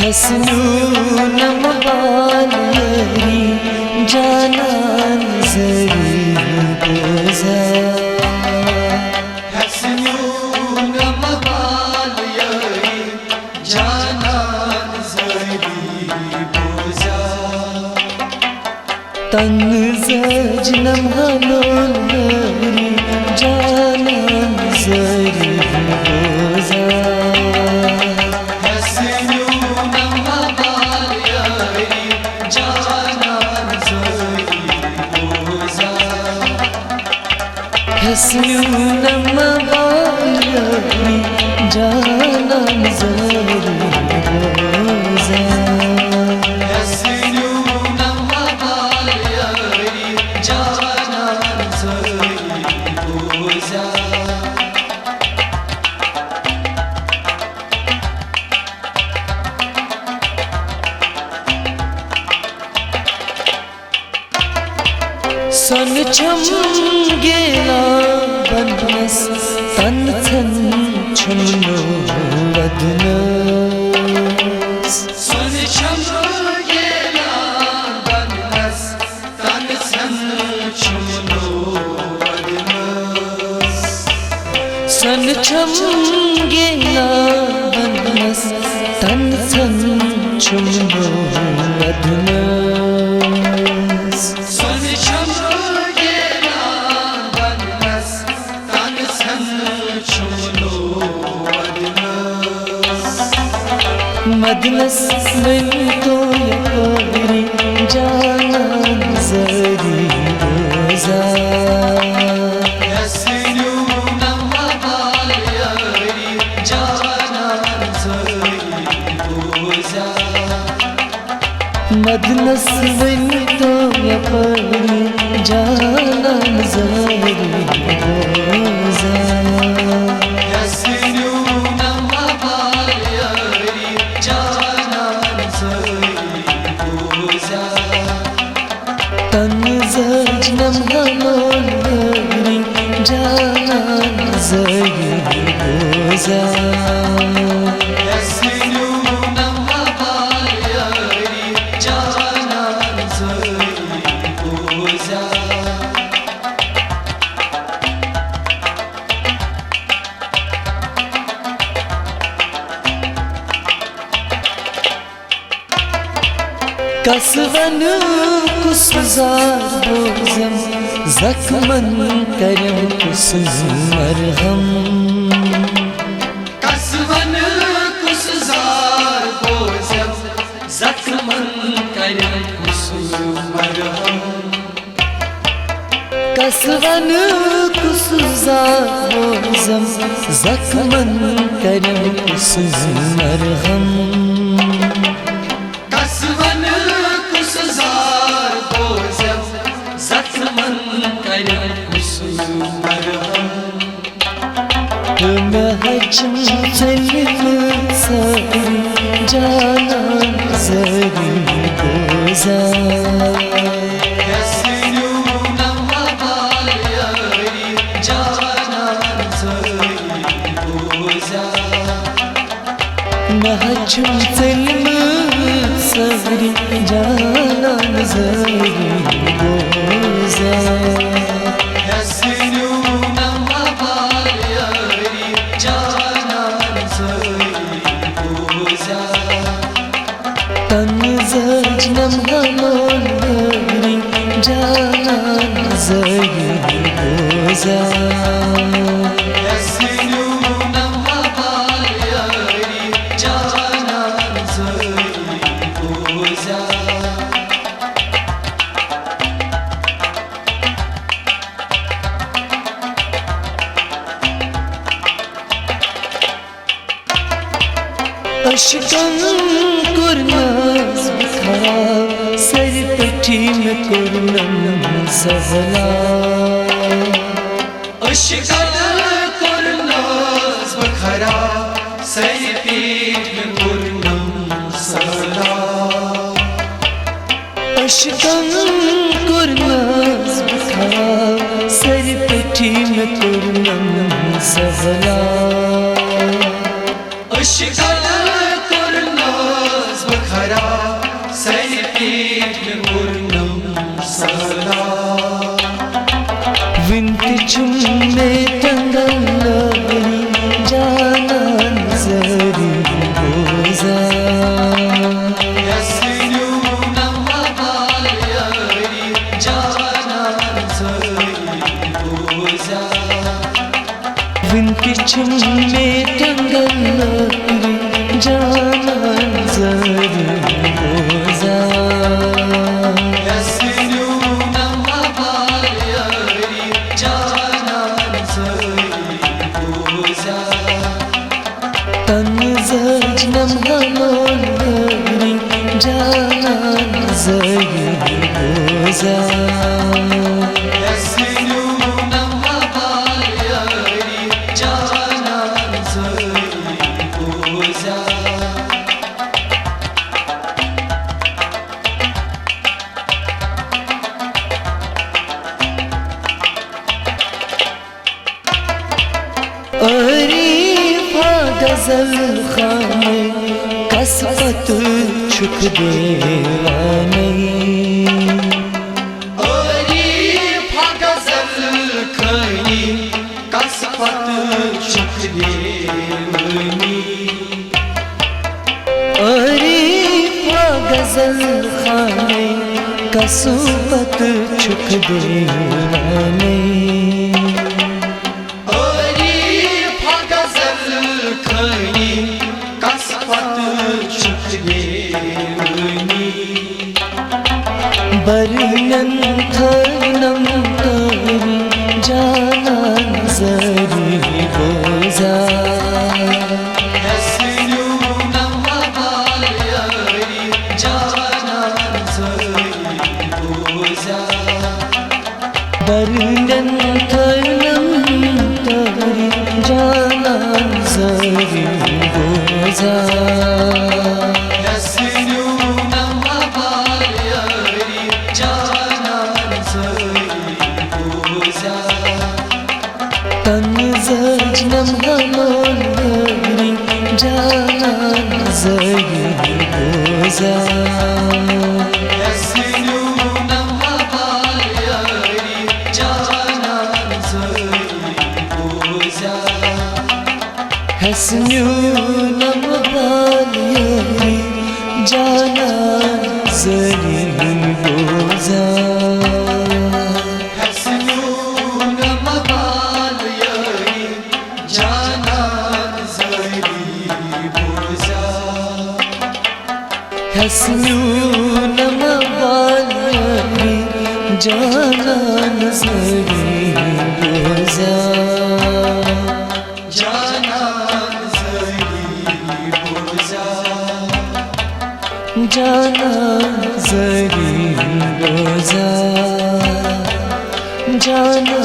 हसनूनम वाली जानान जरी बोझा हसनूनम वाली जानान जरी बोझा तन जजनम हलोरी जानान जरी बोझा हसनूनम वाली जानान जरी बोझा हसनूनम वाली जानान जरी बोझा सन छम गेला बनस तन छन छमनो वदनस सन छम गेला बनस तन छन छमनो वदनस सन छम गेला बनस तन छन छमनो वदनस सन छम गेला बनस तन छन छमनो वदनस मदनस में तो यकोरी जानान जरी बोझा हसनूनम वाली जानान जरी बोझा मदनस में तो यकोरी जानान जरी बोझा हसनूनम वाली जानान जरी बोझा तन जजनम हलोरी जानान जरी बोझा हसनूनम वाली जानान जरी बोझा कसवन कुसजार बोझम जख्मन करम कुसुम मरहम कसवन कुसजार बोझम जख्मन करम कुसुम मरहम कसवन कुसजार बोझम जख्मन करम कुसुम मरहम कसवन कुसजार बोझम जख्मन करम कुसुम मरहम महजम चलिम सरी जानान जरी बोझा हसनूनम वाली जानान जरी बोझा महजम चलिम सरी जानान जरी बोझा हसनूनम वाली जानान जरी बोझा तन जजनम हलोरी जानान जरी बोझा हसनूनम वाली जानान जरी बोझा अशकन कुरनाज खरा सर पठी में कुरनम सहला अशकन कुरनाज बखरा सर पीठ में कुरनम सहला अशकन कुरनाज खरा सर पठी में कुरनम सहला अशकन कुरनाज में टंगन जान जरी रोजा तन जजनम हमोन गरी जान जरी रोजा गजल खाने कसरत छुप देवाने गजल खाने कसरत छुप देवानी गजल खाने कसरत छुप देवाने बरनन थनम करी जान जरी रोजा बरनन थनम करी जान जरी रोजा तन जजनम हमोन गरी जान जरी रोजा हसनू नम बालियारी जाना जरी रोजा हसनू नम बालियारी जाना जरी रोजा जाना जरी रोजा जाना